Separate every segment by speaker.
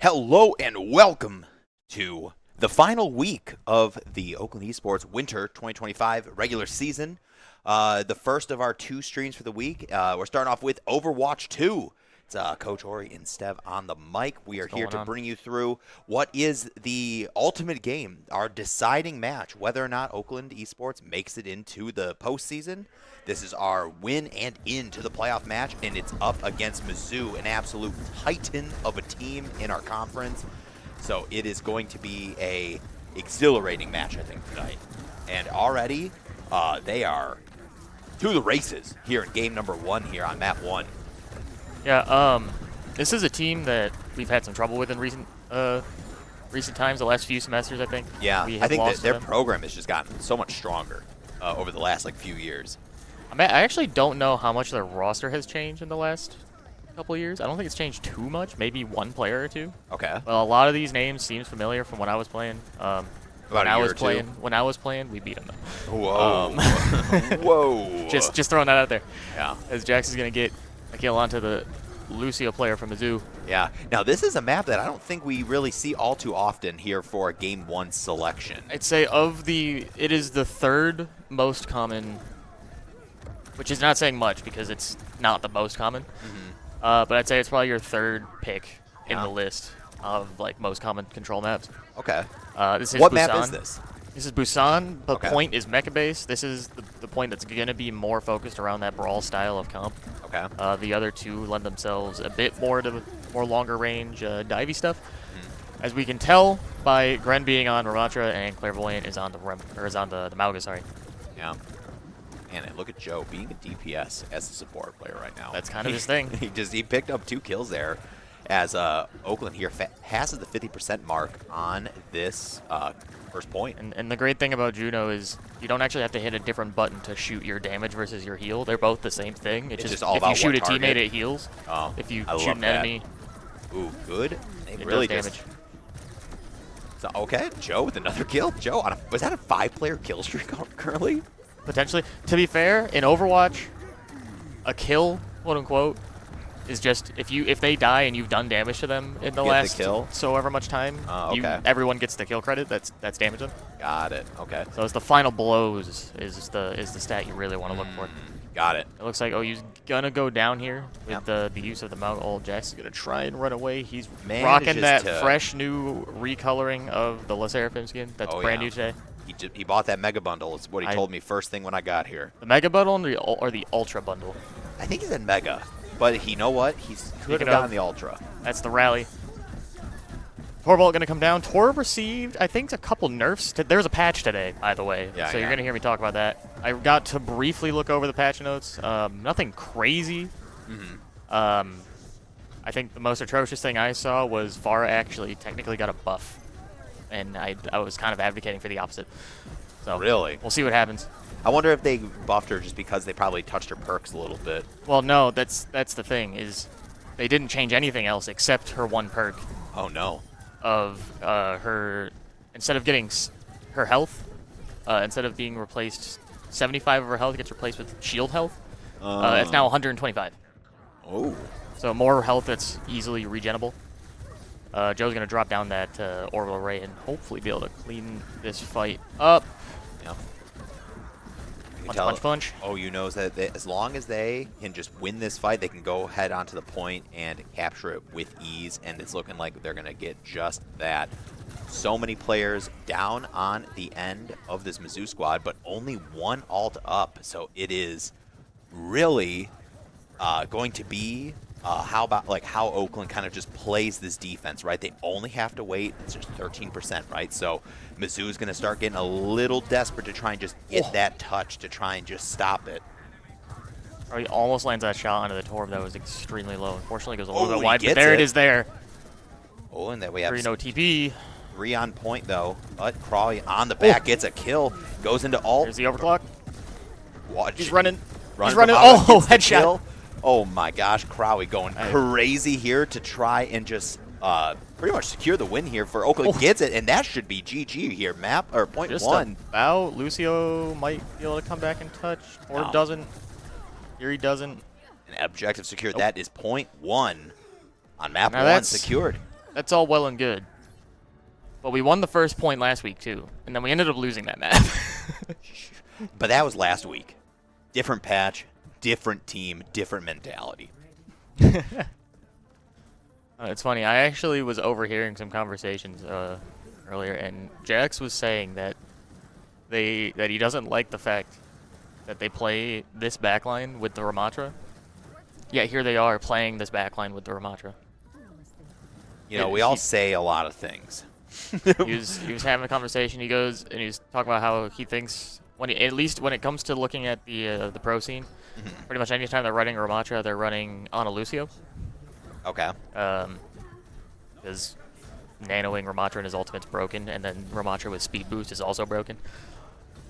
Speaker 1: Hello and welcome to the final week of the Oakland Esports Winter 2025 regular season. The first of our two streams for the week. We're starting off with Overwatch 2. It's Coach Ori and Stev on the mic. We are here to bring you through what is the ultimate game, our deciding match, whether or not Oakland Esports makes it into the postseason. This is our win and into the playoff match, and it's up against Mizzou, an absolute titan of a team in our conference. So it is going to be a exhilarating match, I think, tonight. And already, they are to the races here in game number 1 here on map 1.
Speaker 2: Yeah, this is a team that we've had some trouble with in recent times, the last few semesters, I think.
Speaker 1: Yeah, I think that their program has just gotten so much stronger over the last few years.
Speaker 2: I actually don't know how much their roster has changed in the last couple of years. I don't think it's changed too much, maybe one player or two.
Speaker 1: Okay.
Speaker 2: Well, a lot of these names seems familiar from when I was playing.
Speaker 1: When I
Speaker 2: was playing, we beat them.
Speaker 1: Whoa. Whoa.
Speaker 2: Just throwing that out there.
Speaker 1: Yeah.
Speaker 2: As Jax is going to get a kill onto the Lucio player from Mizzou.
Speaker 1: Yeah. Now, this is a map that I don't think we really see all too often here for a Game 1 selection.
Speaker 2: I'd say it is the third most common, which is not saying much because it's not the most common.
Speaker 1: Mm-hmm.
Speaker 2: But I'd say it's probably your third pick in the list of most common control maps.
Speaker 1: Okay.
Speaker 2: This is
Speaker 1: what
Speaker 2: Busan.
Speaker 1: map is this?
Speaker 2: This is Busan. The
Speaker 1: Okay.
Speaker 2: point is mecha base. This is the point that's going to be more focused around that brawl style of comp.
Speaker 1: Okay.
Speaker 2: The other two lend themselves a bit more to more longer range divey stuff.
Speaker 1: Mm-hmm.
Speaker 2: As we can tell by Gren being on Ramatra and Clairvoyant is on the Mauga, sorry.
Speaker 1: Yeah. And look at Joe being a DPS as a support player right now.
Speaker 2: That's kind of his thing.
Speaker 1: He picked up 2 kills there as Oakland here passes the 50% mark on this first point.
Speaker 2: And the great thing about Juno is you don't actually have to hit a different button to shoot your damage versus your heal. They're both the same thing. It's just
Speaker 1: all
Speaker 2: if
Speaker 1: about
Speaker 2: you shoot a
Speaker 1: target.
Speaker 2: teammate, it heals.
Speaker 1: Oh,
Speaker 2: if you
Speaker 1: I
Speaker 2: shoot
Speaker 1: love
Speaker 2: an
Speaker 1: that.
Speaker 2: enemy,
Speaker 1: Ooh, good.
Speaker 2: it
Speaker 1: really
Speaker 2: does
Speaker 1: just
Speaker 2: damage.
Speaker 1: So, okay, Joe with another kill. Joe, was that a 5-player kill streak currently?
Speaker 2: Potentially. To be fair, in Overwatch, a kill, quote unquote, is just if they die and you've done damage to them in the last so ever much time,
Speaker 1: okay.
Speaker 2: Everyone gets the kill credit. That's damage them.
Speaker 1: Got it. Okay.
Speaker 2: So it's the final blows is the stat you really want to look for.
Speaker 1: Got it.
Speaker 2: It looks like OU's gonna go down here with the use of the Mauga ult. Jax is gonna try and run away. He's rocking that fresh new recoloring of the Le Seraphim skin. That's brand new today.
Speaker 1: He bought that mega bundle. It's what he told me first thing when I got here.
Speaker 2: The mega bundle or the ultra bundle?
Speaker 1: I think he said mega. But you know what? He could have gotten the Ultra.
Speaker 2: That's the rally. Torvald going to come down. Torv received, I think, a couple nerfs. There's a patch today, by the way. So you're going to hear me talk about that. I got to briefly look over the patch notes. Nothing crazy. I think the most atrocious thing I saw was Pharah actually technically got a buff. And I was kind of advocating for the opposite. So
Speaker 1: really?
Speaker 2: We'll see what happens.
Speaker 1: I wonder if they buffed her just because they probably touched her perks a little bit.
Speaker 2: Well, no, that's the thing, is they didn't change anything else except her one perk.
Speaker 1: Oh, no.
Speaker 2: Of her, instead of getting her health, instead of being replaced, 75 of her health gets replaced with shield health. It's now 125.
Speaker 1: Oh.
Speaker 2: So more health that's easily regenable. Joe's going to drop down that orbital ray and hopefully be able to clean this fight up.
Speaker 1: Yeah.
Speaker 2: Punch.
Speaker 1: OU knows that as long as they can just win this fight, they can go head onto the point and capture it with ease, and it's looking like they're going to get just that. So many players down on the end of this Mizzou squad, but only one ult up, so it is really going to be how Oakland kind of just plays this defense, right? They only have to wait. It's just 13%, right? So Mizzou's going to start getting a little desperate to try and just get that touch to try and just stop it.
Speaker 2: Oh, he almost lands that shot onto the Torb that was extremely low. Unfortunately, it goes a little bit wide, but
Speaker 1: there
Speaker 2: it is there.
Speaker 1: Oh, and then we have
Speaker 2: no TP.
Speaker 1: 3 on point, though. But Crawley on the back gets a kill. Goes into ult.
Speaker 2: There's the overclock.
Speaker 1: Watch.
Speaker 2: He's running.
Speaker 1: He's
Speaker 2: running. Oh, headshot.
Speaker 1: Oh my gosh, Crowley going crazy here to try and just pretty much secure the win here for Oakland. Gets it, and that should be GG here. Point
Speaker 2: just
Speaker 1: one.
Speaker 2: About Lucio might be able to come back and touch, or doesn't. Here he doesn't.
Speaker 1: An objective secured. That is point 1 on map 1 secured.
Speaker 2: that's all well and good. But we won the first point last week, too. And then we ended up losing that map.
Speaker 1: But that was last week. Different patch, different team, different mentality.
Speaker 2: It's funny. I actually was overhearing some conversations earlier, and Jax was saying that he doesn't like the fact that they play this backline with the Ramatra. Yeah, here they are playing this backline with the Ramatra.
Speaker 1: You know, we all say a lot of things.
Speaker 2: he was having a conversation. He goes and he was talking about how he thinks at least when it comes to looking at the pro scene, pretty much anytime they're running Ramatra, they're running Ana Lucio.
Speaker 1: Okay.
Speaker 2: Because nanoing Ramatra and his ultimate's broken, and then Ramatra with speed boost is also broken.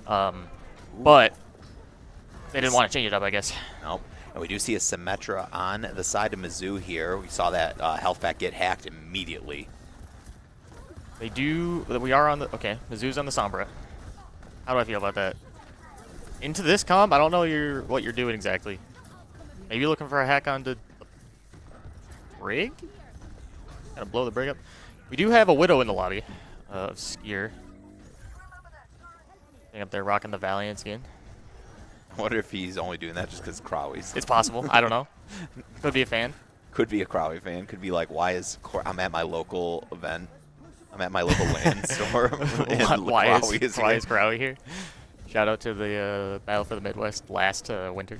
Speaker 2: But they didn't want to change it up, I guess.
Speaker 1: Nope. And we do see a Symmetra on the side of Mizzou here. We saw that health pack get hacked immediately.
Speaker 2: They do. We are on the. Okay, Mizzou's on the Sombra. How do I feel about that? Into this comp, I don't know what you're doing exactly. Maybe looking for a hack onto the brig? Gotta blow the brig up. We do have a Widow in the lobby of Skier. Up there rocking the Valiant skin.
Speaker 1: I wonder if he's only doing that just because Crowley's.
Speaker 2: It's possible. I don't know. Could be a fan.
Speaker 1: Could be a Crowley fan. Could be like, why is I'm at my local event. I'm at my local land store.
Speaker 2: Why is Crowley here? Shout out to the Battle for the Midwest last winter.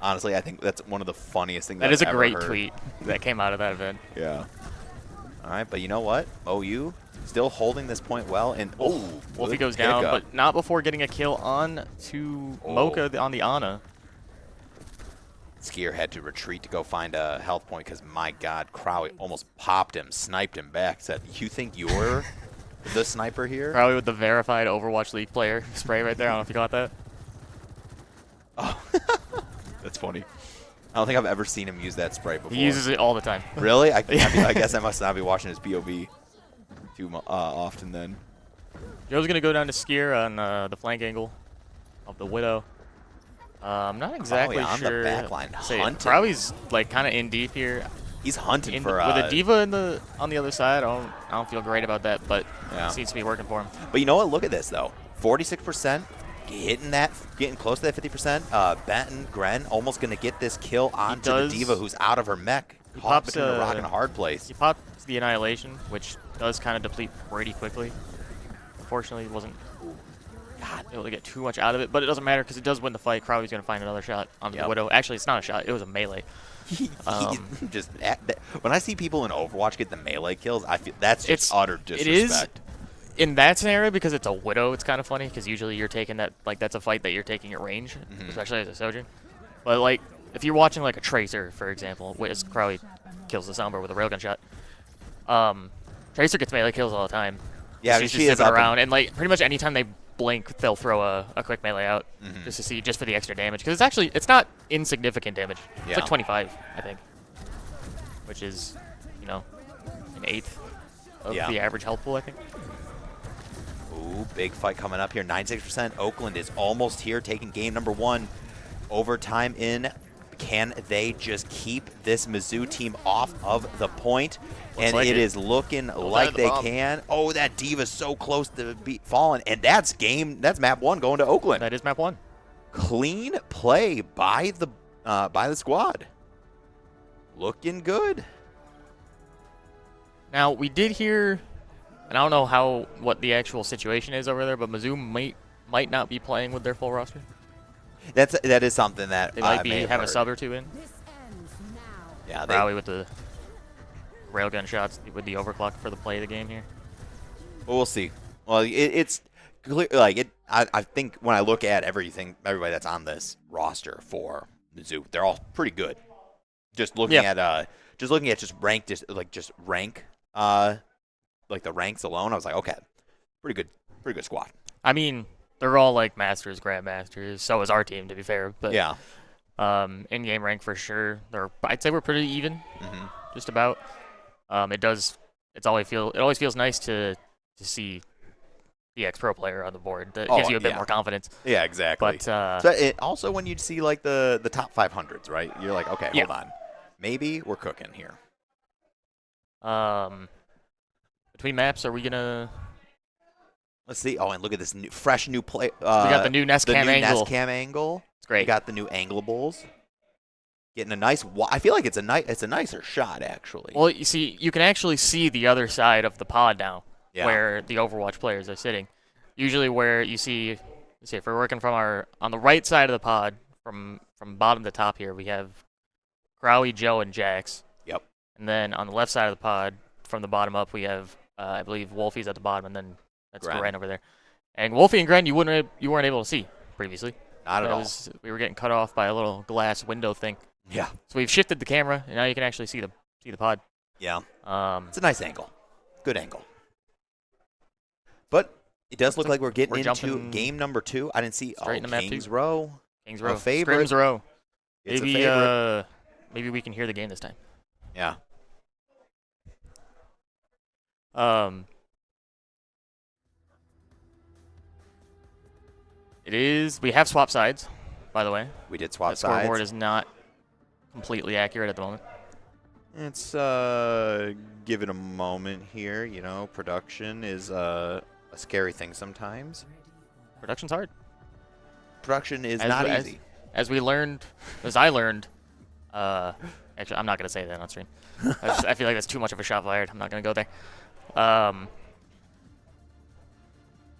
Speaker 1: Honestly, I think that's one of the funniest things
Speaker 2: that
Speaker 1: I've
Speaker 2: is a
Speaker 1: ever
Speaker 2: great
Speaker 1: heard.
Speaker 2: tweet that came out of that event.
Speaker 1: Yeah. All right, but you know what? OU still holding this point well. And
Speaker 2: Wolfie goes down, but not before getting a kill on to Mocha on the Ana.
Speaker 1: Skier had to retreat to go find a health point because, my God, Crowley almost popped him, sniped him back. Said, "You think you're the sniper here?"
Speaker 2: Crowley with the verified Overwatch League player spray right there. I don't know if you got that.
Speaker 1: Oh, that's funny. I don't think I've ever seen him use that spray before.
Speaker 2: He uses it all the time.
Speaker 1: Really? I guess I must not be watching his POV too often then.
Speaker 2: Joe's going to go down to Skier on the flank angle of the Widow. I'm not exactly
Speaker 1: on
Speaker 2: sure.
Speaker 1: The backline, hunting.
Speaker 2: Crowley's like kind of in deep here.
Speaker 1: He's hunting for
Speaker 2: with a D.Va on the other side. I don't feel great about that, but it seems to be working for him.
Speaker 1: But you know what? Look at this though. 46%, getting close to that 50%. Benton, Gren almost going to get this kill onto the D.Va who's out of her mech.
Speaker 2: He
Speaker 1: caught between a rock and a hard place.
Speaker 2: He pops the Annihilation, which does kind of deplete pretty quickly. Unfortunately, he wasn't able to get too much out of it, but it doesn't matter because it does win the fight. Crowley's going to find another shot on the Widow. Actually, it's not a shot. It was a melee.
Speaker 1: Just when I see people in Overwatch get the melee kills, I feel that's just utter disrespect.
Speaker 2: It is in that scenario because it's a Widow. It's kind of funny because usually you're taking that that's a fight that you're taking at range, especially as a Sojourn. But like if you're watching like a Tracer, for example, as Crowley kills the Sombra with a railgun shot, Tracer gets melee kills all the time.
Speaker 1: Yeah,
Speaker 2: she's
Speaker 1: she
Speaker 2: just
Speaker 1: is up
Speaker 2: around, and like pretty much anytime they blink, they'll throw a quick melee out just for the extra damage because it's not insignificant damage. It's like 25, I think, which is an eighth of the average health pool, I think.
Speaker 1: Ooh, big fight coming up here. 96%. Oakland is almost here, taking game number 1. Overtime in. Can they just keep this Mizzou team off of the point? And it is looking like they can. Oh, that D.Va's so close to falling. And that's map 1 going to Oakland.
Speaker 2: That is map 1.
Speaker 1: Clean play by the squad. Looking good.
Speaker 2: Now, we did hear, and I don't know what the actual situation is over there, but Mizzou might not be playing with their full roster.
Speaker 1: That is something that
Speaker 2: they might have
Speaker 1: heard.
Speaker 2: a sub or two in.
Speaker 1: Yeah,
Speaker 2: Crowley with the railgun shots with the overclock for the play of the game here.
Speaker 1: Well, we'll see. Well, it's clear. Like I think when I look at everybody that's on this roster for Mizzou, they're all pretty good. Just looking at rank, like the ranks alone, I was like, okay, pretty good squad.
Speaker 2: I mean, they're all like masters, grandmasters. So is our team, to be fair. But
Speaker 1: yeah,
Speaker 2: in-game rank for sure. I'd say we're pretty even, just about. It always feels nice to see the ex-pro player on the board. That gives you a bit more confidence.
Speaker 1: Yeah, exactly.
Speaker 2: But
Speaker 1: so also when you see like the top 500s, right? You're like, okay, hold on, maybe we're cooking here.
Speaker 2: between maps, are we gonna?
Speaker 1: Let's see. Oh, and look at this fresh new play. We
Speaker 2: got the new NACE cam angle.
Speaker 1: NACE cam angle.
Speaker 2: It's great.
Speaker 1: We got the new anglables. Getting a nice. I feel like it's a nicer shot actually.
Speaker 2: Well, you see, you can actually see the other side of the pod now, where the Overwatch players are sitting. Usually, where you see, let's see, if we're working from on the right side of the pod, from bottom to top here, we have Crowy, Joe, and Jax.
Speaker 1: Yep.
Speaker 2: And then on the left side of the pod, from the bottom up, we have I believe Wolfie's at the bottom, and then that's Gren over there. And Wolfie and Gren, you weren't able to see previously.
Speaker 1: Not at all.
Speaker 2: We were getting cut off by a little glass window thing.
Speaker 1: Yeah.
Speaker 2: So we've shifted the camera, and now you can actually see the pod.
Speaker 1: Yeah. It's a nice angle. Good angle. But it does look like we're getting into game number 2. I didn't see.
Speaker 2: Straight in the
Speaker 1: Kings
Speaker 2: map
Speaker 1: Row.
Speaker 2: Kings Row.
Speaker 1: Favorite.
Speaker 2: Scrims Row.
Speaker 1: It's
Speaker 2: maybe
Speaker 1: a favorite.
Speaker 2: Maybe we can hear the game this time.
Speaker 1: Yeah.
Speaker 2: It is. We have swap sides, by the way.
Speaker 1: We did swap sides.
Speaker 2: The scoreboard is not completely accurate at the moment.
Speaker 1: It's give it a moment here. You know, production is a scary thing sometimes.
Speaker 2: Production's hard.
Speaker 1: Production is not easy.
Speaker 2: As I learned. Actually, I'm not gonna say that on stream. I feel like that's too much of a shot fired. I'm not gonna go there. But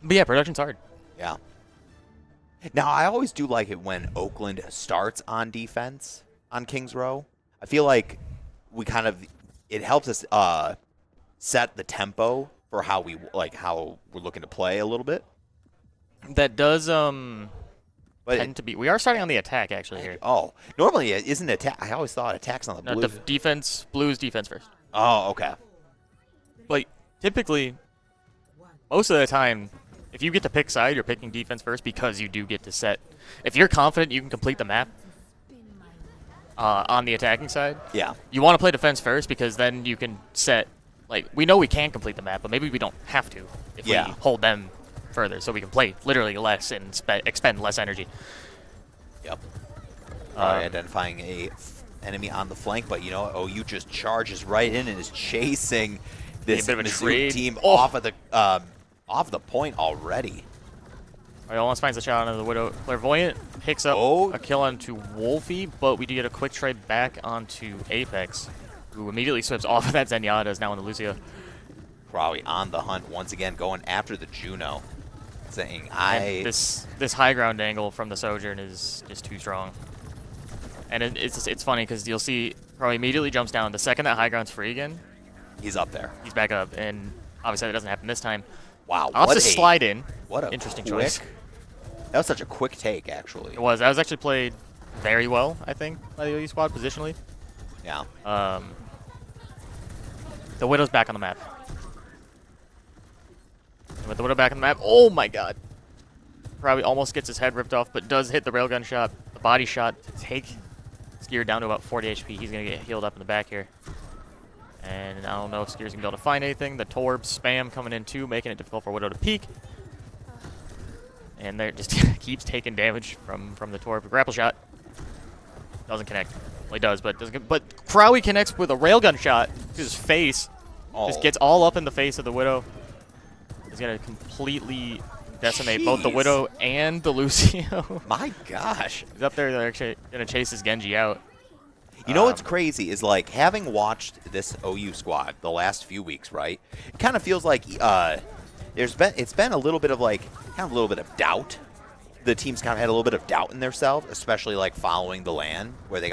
Speaker 2: yeah, production's hard.
Speaker 1: Yeah. Now, I always do like it when Oakland starts on defense on Kings Row. I feel like it helps us set the tempo for how we're looking to play a little bit.
Speaker 2: That does tend to be. We are starting on the attack actually here.
Speaker 1: Oh, normally it isn't attack. I always thought attack's on the blue.
Speaker 2: Defense, blue's defense first.
Speaker 1: Oh, okay.
Speaker 2: But typically, most of the time, if you get to pick side, you're picking defense first because you do get to set. If you're confident you can complete the map on the attacking side,
Speaker 1: yeah,
Speaker 2: you want to play defense first because then you can set. Like, we know we can complete the map, but maybe we don't have to if we hold them further, so we can play literally less and expend less energy.
Speaker 1: Yep. Identifying a enemy on the flank, but you know, OU just charges right in and is chasing this Mizzou team off of the point already.
Speaker 2: All right, almost finds a shot onto the Widow. Clairvoyant picks up a kill onto Wolfie, but we do get a quick trade back onto Apex, who immediately swips off of that Zenyatta, is now in the Lucio.
Speaker 1: Crowy on the hunt once again, going after the Juno, saying
Speaker 2: this high ground angle from the Sojourn is just too strong. And it's funny because you'll see Crowy immediately jumps down. The second that high ground's free again,
Speaker 1: he's up there.
Speaker 2: He's back up, and obviously that doesn't happen this time.
Speaker 1: Wow,
Speaker 2: I'll just slide in.
Speaker 1: What a
Speaker 2: interesting choice.
Speaker 1: That was such a quick take, actually.
Speaker 2: It was. That was actually played very well, I think, by the OU squad positionally.
Speaker 1: Yeah.
Speaker 2: The Widow's back on the map. With the Widow back on the map, oh my god. Probably almost gets his head ripped off, but does hit the railgun shot. The body shot to take Skier down to about 40 HP. He's going to get healed up in the back here. And I don't know if Skier's going to be able to find anything. The Torb spam coming in too, making it difficult for Widow to peek. And there just keeps taking damage from the Torb. Grapple shot doesn't connect. Well, he does, but doesn't. But Crowy connects with a railgun shot to his face. Just gets all up in the face of the Widow. He's going to completely decimate both the Widow and the Lucio.
Speaker 1: My gosh.
Speaker 2: He's up there. They're actually going to chase his Genji out.
Speaker 1: You know what's crazy is, like, having watched this OU squad the last few weeks, right? It kind of feels like it's been a little bit of, like, kind of a little bit of doubt. The team's kind of had a little bit of doubt in themselves, especially, like, following the LAN, where they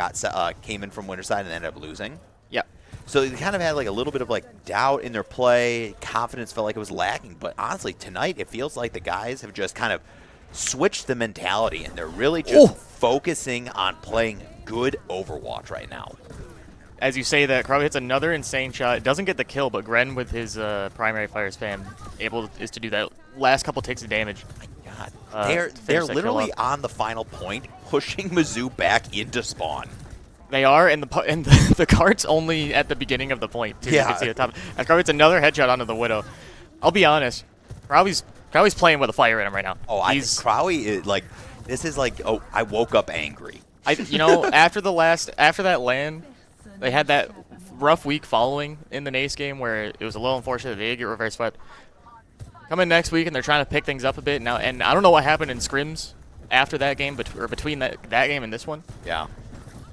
Speaker 1: came in from Winterside and ended up losing.
Speaker 2: Yep.
Speaker 1: So they kind of had, like, a little bit of, like, doubt in their play. Confidence felt like it was lacking. But honestly, tonight it feels like the guys have just kind of switched the mentality, and they're really just focusing on playing good Overwatch right now.
Speaker 2: As you say that, Crowy hits another insane shot. Doesn't get the kill, but Gren with his primary fire spam is to do that last couple ticks of damage.
Speaker 1: My God. They're literally on the final point, pushing Mizzou back into spawn.
Speaker 2: They are, and the cart's only at the beginning of the point, too.
Speaker 1: Yeah.
Speaker 2: You can see the top. And Crowy hits another headshot onto the Widow. I'll be honest, Crowy's playing with a fire in him right now.
Speaker 1: Oh, Crowy is like, this is like, I woke up angry.
Speaker 2: You know, after that LAN, they had that rough week following in the NACE game where it was a little unfortunate that they did get reverse swept. Come in next week and they're trying to pick things up a bit now, and I don't know what happened in scrims after that game, or between that game and this one.
Speaker 1: Yeah.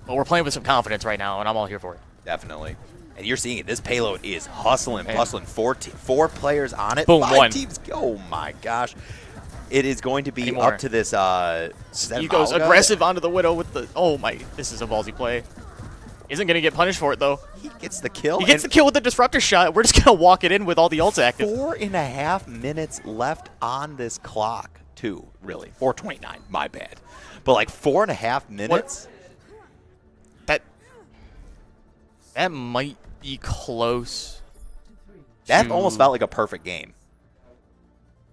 Speaker 2: But we're playing with some confidence right now, and I'm all here for it.
Speaker 1: Definitely. And you're seeing it. This payload is hustling, bustling. Four players on it.
Speaker 2: Boom,
Speaker 1: 5 teams. Oh, my gosh. It is going to be up to this.
Speaker 2: He goes aggressive onto the Widow with the. Oh, my. This is a ballsy play. Isn't going to get punished for it, though.
Speaker 1: He gets the kill.
Speaker 2: He gets the kill with the Disruptor shot. We're just going to walk it in with all the ults active.
Speaker 1: 4.5 minutes left on this clock, too, really. 4:29. My bad. But, like, 4.5 minutes?
Speaker 2: That might be close.
Speaker 1: That almost felt like a perfect game.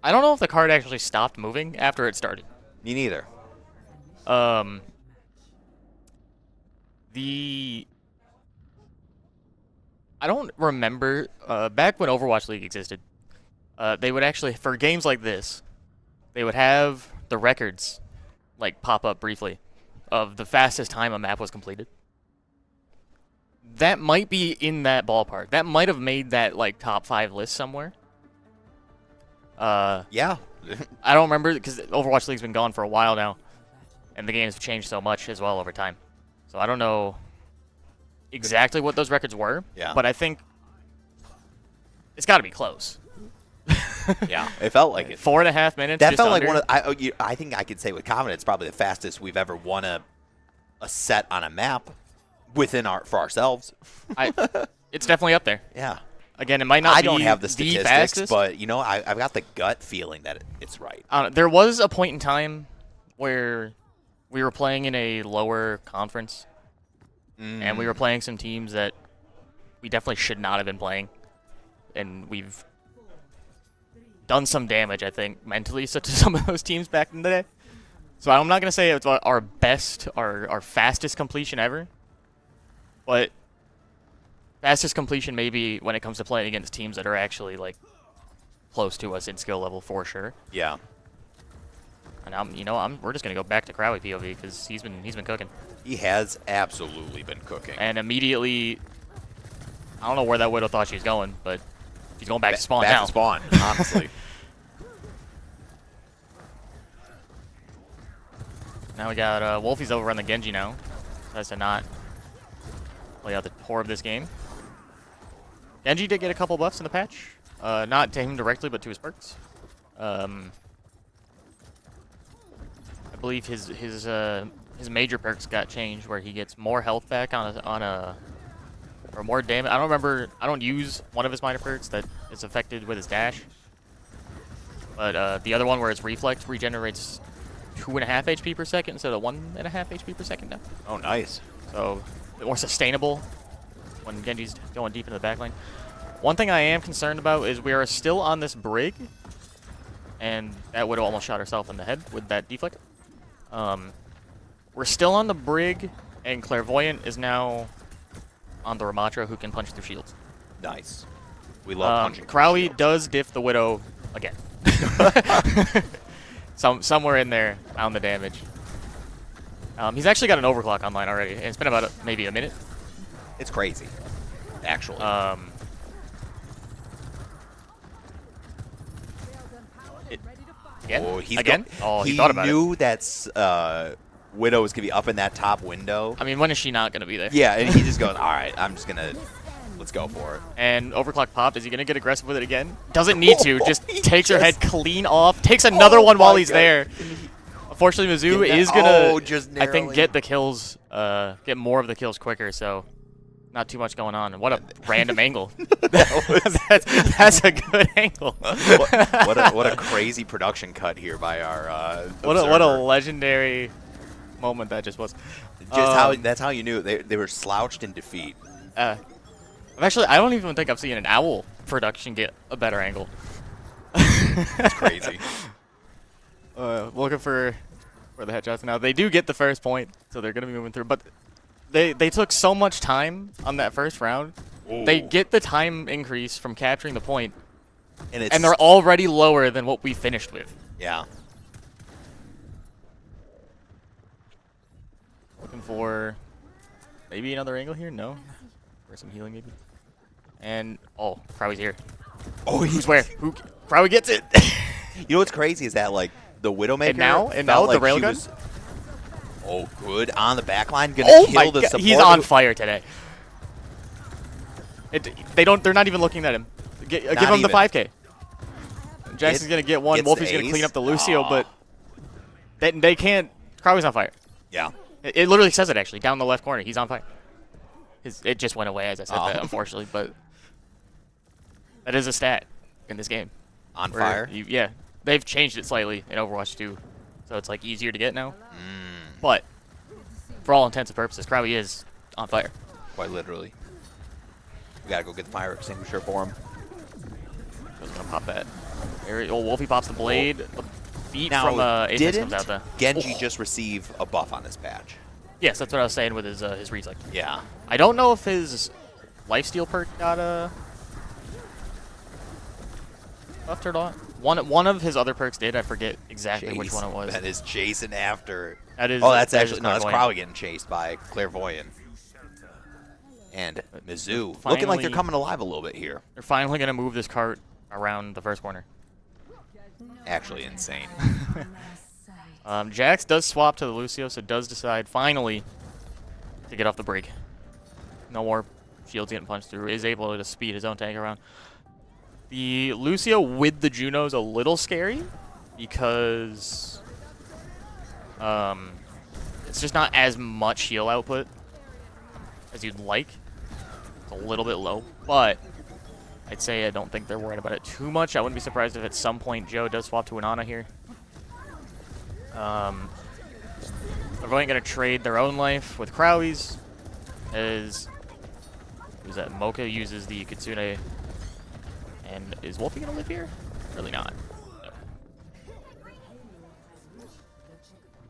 Speaker 2: I don't know if the card actually stopped moving after it started.
Speaker 1: Me neither.
Speaker 2: I don't remember back when Overwatch League existed. They would actually, for games like this, they would have the records like pop up briefly of the fastest time a map was completed. That might be in that ballpark. That might have made that like top 5 list somewhere.
Speaker 1: Yeah.
Speaker 2: I don't remember because Overwatch League's been gone for a while now, and the game's changed so much as well over time. So I don't know exactly what those records were.
Speaker 1: Yeah.
Speaker 2: But I think it's got to be close.
Speaker 1: Yeah, it felt like it.
Speaker 2: 4.5 minutes.
Speaker 1: That felt
Speaker 2: under.
Speaker 1: like one of. I think I could say with confidence, probably the fastest we've ever won a set on a map for ourselves.
Speaker 2: It's definitely up there.
Speaker 1: Yeah.
Speaker 2: Again, it might not be
Speaker 1: I don't have the statistics,
Speaker 2: fastest,
Speaker 1: but you know, I've got the gut feeling that it's right.
Speaker 2: There was a point in time where we were playing in a lower conference, and we were playing some teams that we definitely should not have been playing, and we've done some damage, I think, mentally to some of those teams back in the day. So I'm not going to say it's our best, our fastest completion ever, but fastest completion maybe when it comes to playing against teams that are actually like close to us in skill level for sure.
Speaker 1: Yeah.
Speaker 2: And we're just gonna go back to Crowley POV because he's been cooking.
Speaker 1: He has absolutely been cooking.
Speaker 2: And immediately, I don't know where that Widow thought she was going, but she's going back to spawn now.
Speaker 1: Back to spawn, honestly.
Speaker 2: Now we got Wolfie's over on the Genji now. Tries to not play out the core of this game. Genji did get a couple buffs in the patch. Not to him directly, but to his perks. I believe his major perks got changed, where he gets more health back or more damage. I don't remember. I don't use one of his minor perks that is affected with his dash. But the other one, where his reflect regenerates 2.5 HP per second instead of 1.5 HP per second now.
Speaker 1: Oh, nice.
Speaker 2: So a bit more sustainable when Genji's going deep into the backline. One thing I am concerned about is we are still on this brig, and that Widow almost shot herself in the head with that deflect. We're still on the brig, and Clairvoyant is now on the Ramatra, who can punch through shields.
Speaker 1: Nice. We love punching.
Speaker 2: Crowley does diff the Widow again. Somewhere in there on the damage. He's actually got an overclock online already, and it's been about maybe a minute.
Speaker 1: It's crazy, actually.
Speaker 2: Again?
Speaker 1: Oh, he
Speaker 2: thought about it.
Speaker 1: He knew that Widow was going to be up in that top window.
Speaker 2: I mean, when is she not going to be there?
Speaker 1: Yeah, and he just goes, all right, I'm just going to, let's go for it.
Speaker 2: And overclock popped. Is he going to get aggressive with it again? Doesn't need to. Just takes her head clean off. Takes another one while he's there. Unfortunately, Mizzou is going to, I think, get the kills, get more of the kills quicker, so not too much going on. And what a random angle. That's a good angle.
Speaker 1: what a crazy production cut here by our
Speaker 2: what a legendary moment that just was.
Speaker 1: That's how you knew they were slouched in defeat.
Speaker 2: Actually, I don't even think I've seen an Owl production get a better angle.
Speaker 1: That's crazy.
Speaker 2: Looking for the headshots now. They do get the first point, so they're going to be moving through. But they took so much time on that first round. Ooh. They get the time increase from capturing the point, and they're already lower than what we finished with.
Speaker 1: Yeah.
Speaker 2: Looking for maybe another angle here? No. For some healing, maybe. And, oh, Crowley's here.
Speaker 1: Oh,
Speaker 2: who's where? Crowley gets it.
Speaker 1: You know what's crazy is that, like, the Widowmaker
Speaker 2: and now
Speaker 1: like
Speaker 2: the railgun?
Speaker 1: Oh, good. On the back line. Gonna kill the support.
Speaker 2: He's on fire today. They're not even looking at him. Give him the 5K. Jackson's going to get one. Wolfie's going to clean up the Lucio, but they can't. Crowley's on fire.
Speaker 1: Yeah.
Speaker 2: It literally says it, actually, down the left corner. He's on fire. It just went away, as I said that, unfortunately, but that is a stat in this game.
Speaker 1: On fire?
Speaker 2: Yeah. They've changed it slightly in Overwatch 2, so it's like easier to get now. But for all intents and purposes, Crowley is on fire.
Speaker 1: Quite literally. We gotta go get the fire extinguisher for him.
Speaker 2: I was gonna pop that. Wolfie pops the blade. The beat
Speaker 1: now,
Speaker 2: from Apex comes out there.
Speaker 1: Genji just receive a buff on his patch?
Speaker 2: Yes, that's what I was saying with his reflex.
Speaker 1: Yeah.
Speaker 2: I don't know if his lifesteal perk got buffed or not. One of his other perks did. I forget exactly which one it was.
Speaker 1: That is chasing after.
Speaker 2: That is.
Speaker 1: Oh, that's actually no. That's Crowley getting chased by Clairvoyant. And Mizzou looking like they're coming alive a little bit here.
Speaker 2: They're finally gonna move this cart around the first corner.
Speaker 1: Actually insane.
Speaker 2: Jax does swap to the Lucio, so does decide finally to get off the break. No more shields getting punched through. Is able to speed his own tank around. The Lucio with the Juno is a little scary because it's just not as much heal output as you'd like. It's a little bit low, but I'd say I don't think they're worried about it too much. I wouldn't be surprised if at some point Joe does swap to an Ana here. They're going to trade their own life with Crowley's as who's that? Mocha uses the Kitsune. And is Wolfie going to live here? Really not. No.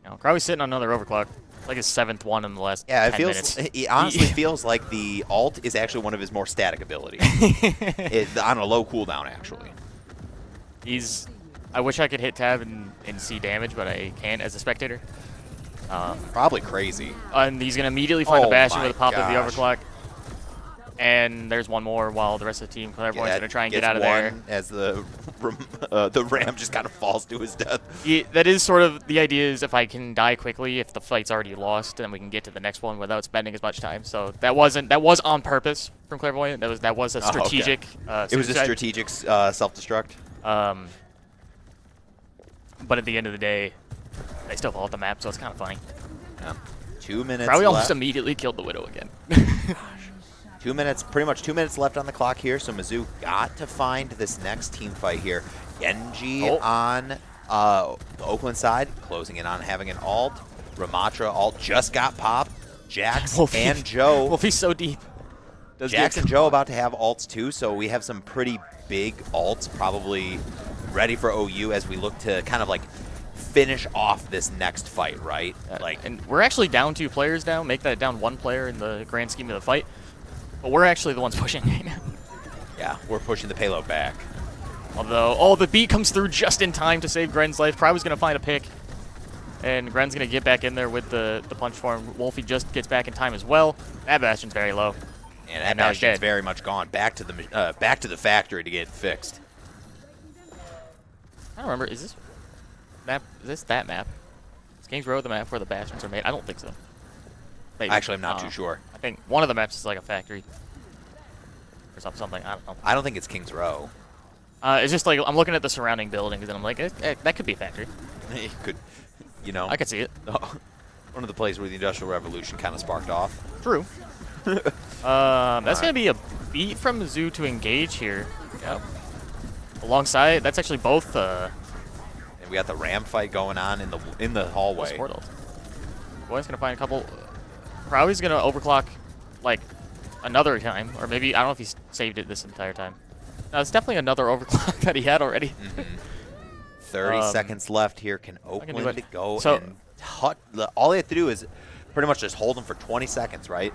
Speaker 2: Now, Crowley's sitting on another overclock. It's like his 7th one in the last 10 minutes.
Speaker 1: It honestly feels like the ult is actually one of his more static abilities. On a low cooldown, actually.
Speaker 2: I wish I could hit tab and see damage, but I can't as a spectator.
Speaker 1: Probably crazy.
Speaker 2: And he's going to immediately find the Bastion with a pop of the overclock. And there's one more while the rest of the team, Clairvoyant's going to try and get out of there.
Speaker 1: As the Ram just kind of falls to his death.
Speaker 2: Yeah, that is sort of the idea is if I can die quickly, if the fight's already lost, then we can get to the next one without spending as much time. So that was on purpose from Clairvoyant. That was a strategic.
Speaker 1: It was a strategic self-destruct.
Speaker 2: But at the end of the day, they still fall off the map, so it's kind of funny.
Speaker 1: Yeah. 2 minutes
Speaker 2: Probably
Speaker 1: left.
Speaker 2: almost immediately killed the Widow again.
Speaker 1: 2 minutes, pretty much 2 minutes left on the clock here, so Mizzou got to find this next team fight here. Genji on the Oakland side, closing in on having an ult. Ramatra ult just got popped. Jax and Joe.
Speaker 2: Wolfie's so deep.
Speaker 1: Jax and Joe about to have ults too, so we have some pretty big ults probably ready for OU as we look to kind of like finish off this next fight, right?
Speaker 2: And we're actually down 2 players now. Make that down 1 player in the grand scheme of the fight. But we're actually the ones pushing right now.
Speaker 1: Yeah, we're pushing the payload back.
Speaker 2: Although, the beat comes through just in time to save Gren's life. Probably going to find a pick. And Gren's going to get back in there with the punch form. Wolfie just gets back in time as well. That Bastion's very low.
Speaker 1: And that Bastion's very much gone. Back to the factory to get fixed.
Speaker 2: I don't remember. Is this map? Is this that map? Is Kings Row the map where the Bastions are made? I don't think so. Maybe.
Speaker 1: Actually, I'm not too sure.
Speaker 2: I think one of the maps is like a factory or something. I don't know.
Speaker 1: I don't think it's Kings Row.
Speaker 2: It's just like I'm looking at the surrounding buildings and I'm like, that could be a factory.
Speaker 1: It could, you know.
Speaker 2: I could see it.
Speaker 1: One of the places where the Industrial Revolution kind of sparked off.
Speaker 2: True. That's gonna be a beat from Mizzou to engage here.
Speaker 1: Yep.
Speaker 2: Alongside, that's actually both.
Speaker 1: And we got the Ram fight going on in the hallway.
Speaker 2: Boy's gonna find a couple. Crowley's gonna overclock like another time, or maybe I don't know if he's saved it this entire time. No, it's definitely another overclock that he had already.
Speaker 1: 30 seconds left here. Can Oakland go and all they have to do is pretty much just hold them for 20 seconds, right?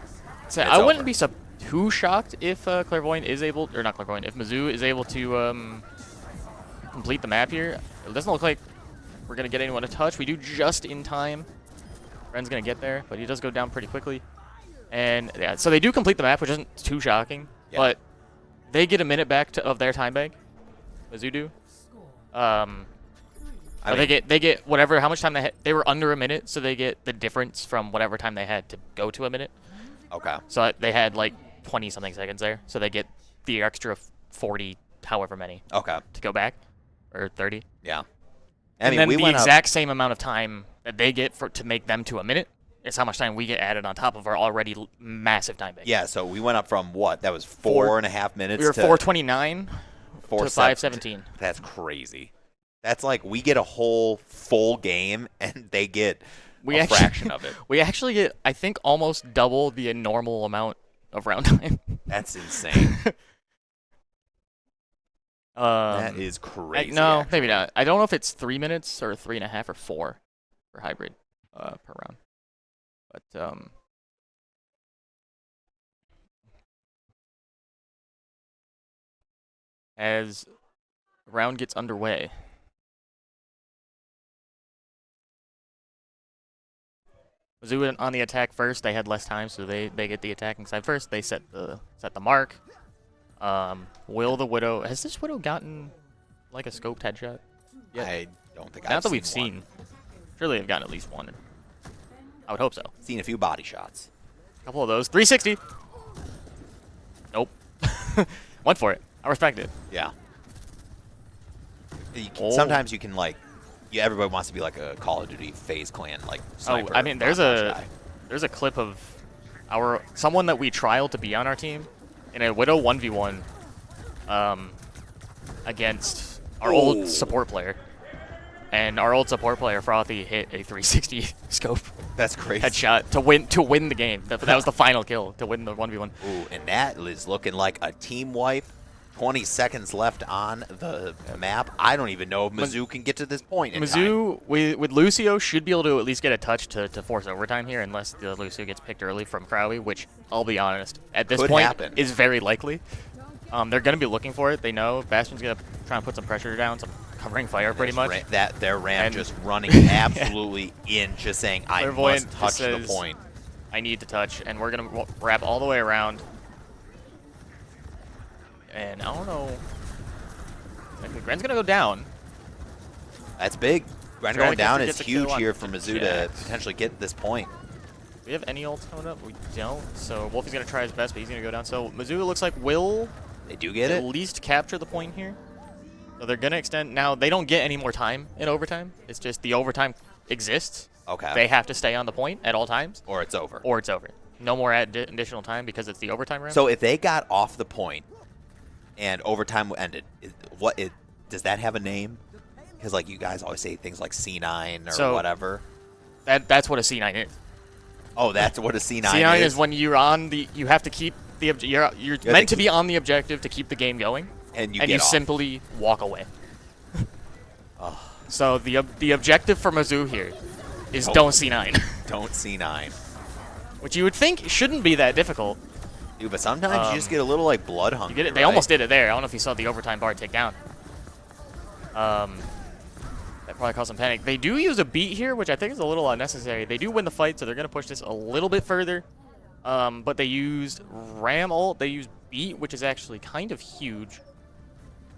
Speaker 2: So I wouldn't be too shocked if Clairvoyant is able, or not Clairvoyant, if Mizzou is able to complete the map here. It doesn't look like we're gonna get anyone to touch. We do just in time. Ren's gonna get there, but he does go down pretty quickly. And yeah, so they do complete the map, which isn't too shocking.
Speaker 1: Yeah.
Speaker 2: But they get a minute back of their time bank. Mizzou do. They get whatever, how much time they had. They were under a minute, so they get the difference from whatever time they had to go to a minute.
Speaker 1: Okay.
Speaker 2: So they had like 20-something seconds there, so they get the extra 40, however many.
Speaker 1: Okay.
Speaker 2: To go back, or 30.
Speaker 1: Yeah.
Speaker 2: And then the exact same amount of time that they get to make them to a minute is how much time we get added on top of our already massive time bank.
Speaker 1: Yeah, so we went up from what? That was 4.5 minutes.
Speaker 2: We were 4:29 to 5:17.
Speaker 1: That's crazy. That's like we get a whole full game and they get a fraction of it.
Speaker 2: We actually get, I think, almost double the normal amount of round time.
Speaker 1: That's insane. That is crazy.
Speaker 2: No,
Speaker 1: actually.
Speaker 2: maybe not. I don't know if it's 3 minutes or 3.5 or 4 for hybrid per round. But as the round gets underway, Mizzou on the attack first. They had less time, so they get the attacking side first. They set the mark. Will the Widow, has this Widow gotten like a scoped headshot?
Speaker 1: Yeah, I don't think
Speaker 2: Not that we've seen. Surely they've gotten at least one. I would hope so.
Speaker 1: Seen a few body shots.
Speaker 2: A couple of those. 360. Nope. Went for it. I respect it.
Speaker 1: Yeah. Sometimes you can like, everybody wants to be like a Call of Duty FaZe Clan like sniper.
Speaker 2: I mean, there's a clip of someone that we trialed to be on our team in a Widow 1v1 against our old support player. And our old support player, Frothy, hit a 360 scope.
Speaker 1: That's crazy.
Speaker 2: Headshot to win the game. That was the final kill to win the 1v1.
Speaker 1: Ooh, and that is looking like a team wipe. 20 seconds left on the map. I don't even know if Mizzou can get to this point in
Speaker 2: Mizzou, with Lucio, should be able to at least get a touch to force overtime here, unless the Lucio gets picked early from Crowley, which, I'll be honest, at this point is very likely. They're going to be looking for it. They know Bastion's going to try and put some pressure down, some covering fire pretty much.
Speaker 1: Their Ram just running absolutely in, just saying, I must touch the point.
Speaker 2: I need to touch, and we're going to wrap all the way around. And I don't know. Gren's going to go down.
Speaker 1: That's big. Gren going down is huge here for Mizzou to potentially get this point.
Speaker 2: Do we have any ults coming up? We don't. So Wolfie's going to try his best, but he's going to go down. So Mizzou, it looks like, will
Speaker 1: they do get
Speaker 2: at least capture the point here. So they're going to extend. Now, they don't get any more time in overtime. It's just the overtime exists.
Speaker 1: Okay.
Speaker 2: They have to stay on the point at all times.
Speaker 1: Or it's over.
Speaker 2: Or it's over. No more additional time because it's the overtime round.
Speaker 1: So if they got off the point and overtime ended, does that have a name? Because like you guys always say things like C9 or whatever.
Speaker 2: That's what a C9 is.
Speaker 1: Oh, that's what a C9 is?
Speaker 2: C9 is when you're on the, you have to keep the, you're meant to be on the objective to keep the game going.
Speaker 1: And you
Speaker 2: simply walk away. So the objective for Mizzou here is don't C9.
Speaker 1: Don't C9.
Speaker 2: Which you would think shouldn't be that difficult.
Speaker 1: Dude, but sometimes you just get a little like blood hunger.
Speaker 2: You get it. They almost did it there. I don't know if you saw the overtime bar take down. That probably caused some panic. They do use a beat here, which I think is a little unnecessary. They do win the fight, so they're going to push this a little bit further. But they used Ram ult. They used beat, which is actually kind of huge.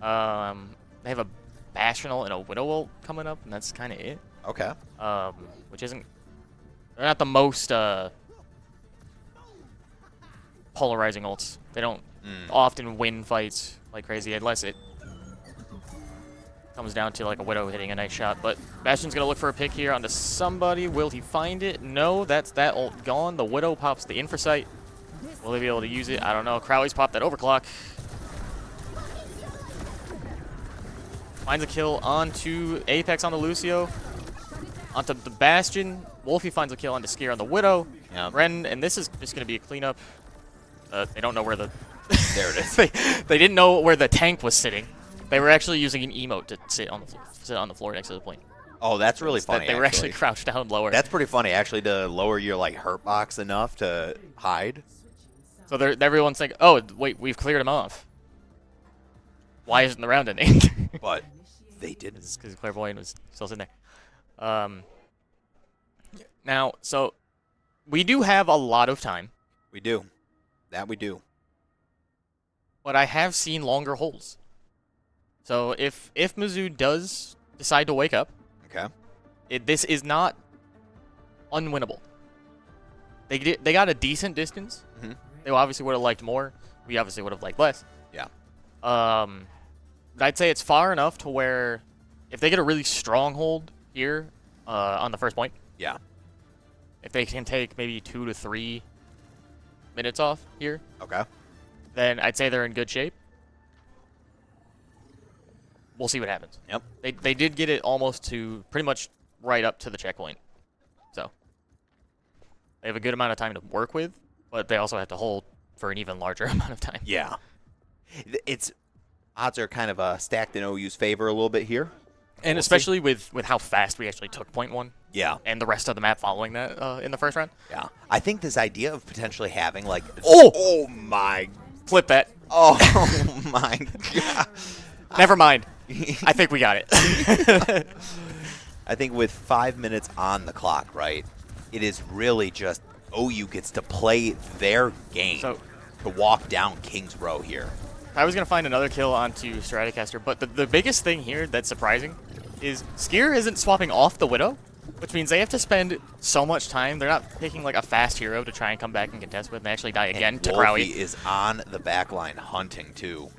Speaker 2: They have a Bastion ult and a Widow ult coming up, and that's kind of it.
Speaker 1: Okay.
Speaker 2: Which isn't... They're not the most polarizing ults. They don't often win fights like crazy, unless it comes down to like a Widow hitting a nice shot. But Bastion's going to look for a pick here onto somebody. Will he find it? No, that's that ult gone. The Widow pops the Infrasight. Will he be able to use it? I don't know. Crowley's popped that overclock. Finds a kill onto Apex on the Lucio. Onto the Bastion. Wolfie finds a kill onto Skier on the Widow.
Speaker 1: Yep.
Speaker 2: Ren, and this is just going to be a cleanup. They don't know where the...
Speaker 1: There it is.
Speaker 2: They didn't know where the tank was sitting. They were actually using an emote to sit on the floor next to the point.
Speaker 1: Oh, that's really funny.
Speaker 2: They were actually crouched down lower.
Speaker 1: That's pretty funny, actually, to lower your like hurt box enough to hide.
Speaker 2: So everyone's like, "Oh, wait, we've cleared him off. Why isn't the round ending?"
Speaker 1: But they didn't.
Speaker 2: It's because Clairvoyant was still sitting there. Now, so we do have a lot of time.
Speaker 1: We do. That we do.
Speaker 2: But I have seen longer holds. So if Mizzou does decide to wake up,
Speaker 1: okay,
Speaker 2: this is not unwinnable. They got a decent distance.
Speaker 1: Mm-hmm.
Speaker 2: They obviously would have liked more. We obviously would have liked less.
Speaker 1: Yeah.
Speaker 2: But I'd say it's far enough to where if they get a really strong hold here on the first point,
Speaker 1: yeah,
Speaker 2: if they can take maybe 2 to 3 minutes off here,
Speaker 1: okay,
Speaker 2: then I'd say they're in good shape. We'll see what happens.
Speaker 1: Yep.
Speaker 2: They did get it almost to pretty much right up to the checkpoint. So they have a good amount of time to work with, but they also have to hold for an even larger amount of time.
Speaker 1: Yeah. It's odds are kind of stacked in OU's favor a little bit here.
Speaker 2: And we'll especially with how fast we actually took point one.
Speaker 1: Yeah.
Speaker 2: And the rest of the map following that in the first round.
Speaker 1: Yeah. I think this idea of potentially having like
Speaker 2: oh
Speaker 1: my
Speaker 2: flip that.
Speaker 1: Oh my god.
Speaker 2: Never mind. I think we got it.
Speaker 1: I think with 5 minutes on the clock, right, it is really just OU gets to play their game to walk down King's Row here.
Speaker 2: I was going to find another kill onto Stratocaster, but the biggest thing here that's surprising is Skier isn't swapping off the Widow, which means they have to spend so much time. They're not picking like a fast hero to try and come back and contest with, and they actually die again to Crowley.
Speaker 1: Wolfie is on the back line hunting too.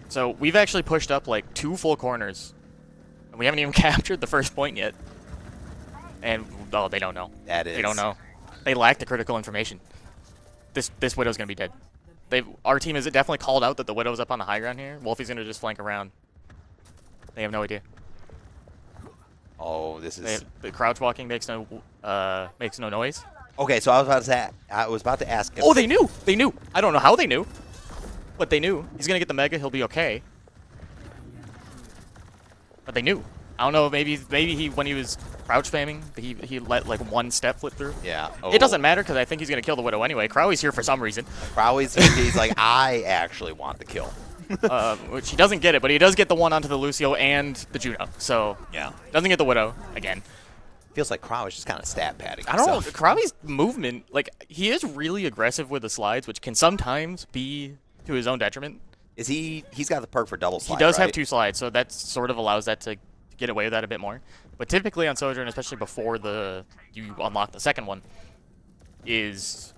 Speaker 2: So we've actually pushed up like 2 full corners, and we haven't even captured the first point yet. And they don't know. They don't know. They lack the critical information. This Widow's gonna be dead. Our team is definitely called out that the Widow's up on the high ground here. Wolfie's gonna just flank around. They have no idea.
Speaker 1: Oh, this is
Speaker 2: the crouch walking makes no noise.
Speaker 1: Okay, so I was about to ask.
Speaker 2: Oh, they knew. They knew. I don't know how they knew, but they knew. He's gonna get the mega. He'll be okay. But they knew. I don't know. Maybe he when he was crouch spamming, he let like 1 step flip through.
Speaker 1: Yeah. Oh.
Speaker 2: It doesn't matter because I think he's gonna kill the Widow anyway. Crowley's here for some reason.
Speaker 1: He's like, I actually want the kill.
Speaker 2: Which he doesn't get it, but he does get the one onto the Lucio and the Juno. So
Speaker 1: yeah,
Speaker 2: doesn't get the Widow again.
Speaker 1: Feels like Crowley's just kind of stat padding.
Speaker 2: I don't know. Crowley's movement, like he is really aggressive with the slides, which can sometimes be to his own detriment.
Speaker 1: Is he? He's got the perk for double slide.
Speaker 2: He does
Speaker 1: right?
Speaker 2: have 2 slides, so that sort of allows that to get away with that a bit more. But typically on Sojourn, especially before you unlock the second one, is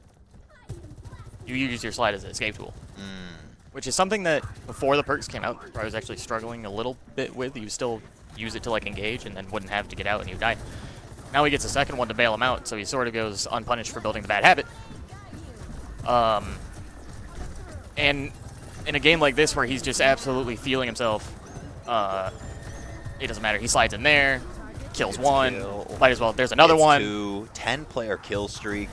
Speaker 2: you use your slide as an escape tool. Which is something that before the perks came out, I was actually struggling a little bit with. You still use it to like engage and then wouldn't have to get out and you die. Now he gets a second one to bail him out, so he sort of goes unpunished for building the bad habit. And in a game like this where he's just absolutely feeling himself, it doesn't matter. He slides in there, kills one, might as well. There's another one.
Speaker 1: 10-player kill streak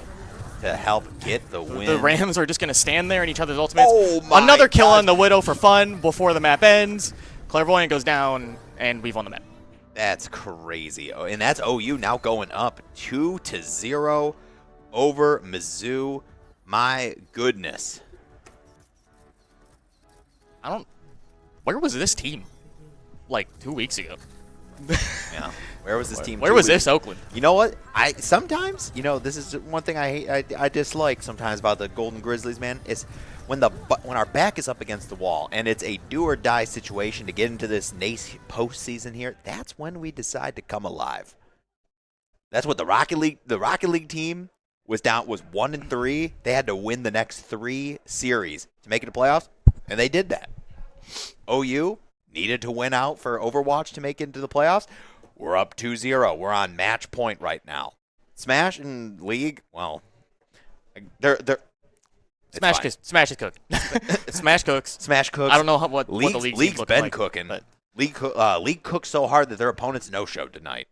Speaker 1: to help get the win.
Speaker 2: The Rams are just going to stand there in each other's ultimates.
Speaker 1: Oh my
Speaker 2: Another kill
Speaker 1: God.
Speaker 2: on the Widow for fun before the map ends. Clairvoyant goes down, and we've won the map.
Speaker 1: That's crazy. Oh, and that's OU now going up 2-0 over Mizzou. My goodness.
Speaker 2: Where was this team like 2 weeks ago?
Speaker 1: Yeah. Where was this team?
Speaker 2: Where was this Oakland?
Speaker 1: You know what? Sometimes, this is one thing I hate. I dislike sometimes about the Golden Grizzlies, man. Is when our back is up against the wall and it's a do or die situation to get into this NACE postseason here. That's when we decide to come alive. That's what the Rocket League team was 1-3. They had to win the next 3 series to make it to playoffs, and they did that. OU needed to win out for Overwatch to make it into the playoffs. We're up 2-0. We're on match point right now. Smash and League, well, they're
Speaker 2: Smash is cooking. Smash cooks.
Speaker 1: Smash cooks.
Speaker 2: I don't know what the League's
Speaker 1: been
Speaker 2: like,
Speaker 1: cooking.
Speaker 2: But
Speaker 1: League cooked so hard that their opponents no-showed tonight.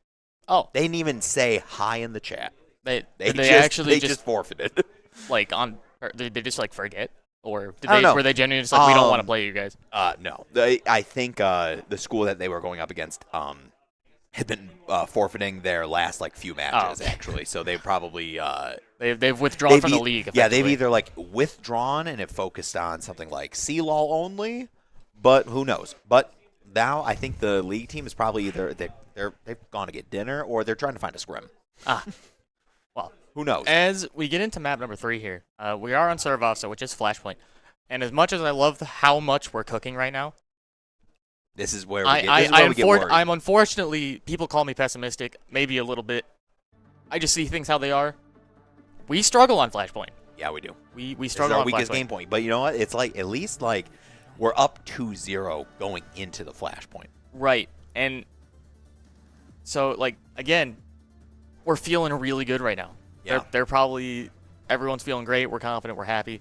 Speaker 2: Oh.
Speaker 1: They didn't even say hi in the chat.
Speaker 2: They
Speaker 1: just forfeited.
Speaker 2: Like did they just like forget? Or were they genuinely just like, we don't want to play you guys?
Speaker 1: No. I think the school that they were going up against had been forfeiting their last few matches actually. So they probably
Speaker 2: they've withdrawn from the league.
Speaker 1: Yeah, they've either withdrawn and it focused on something like C-Law only, but who knows? But now I think the league team is probably either they've gone to get dinner or they're trying to find a scrim.
Speaker 2: Well,
Speaker 1: Who knows?
Speaker 2: As we get into map number 3 here, we are on serve off, so which is Flashpoint. And as much as I love how much we're cooking right now,
Speaker 1: this is where we get worried.
Speaker 2: I'm unfortunately, people call me pessimistic, maybe a little bit. I just see things how they are. We struggle on Flashpoint.
Speaker 1: Yeah, we do.
Speaker 2: We struggle on Flashpoint.
Speaker 1: This is our weakest game point. But you know what? It's like, at least like we're up 2-0 going into the Flashpoint.
Speaker 2: Right. And so, like, again, we're feeling really good right now.
Speaker 1: Yeah.
Speaker 2: They're probably, everyone's feeling great. We're confident. We're happy.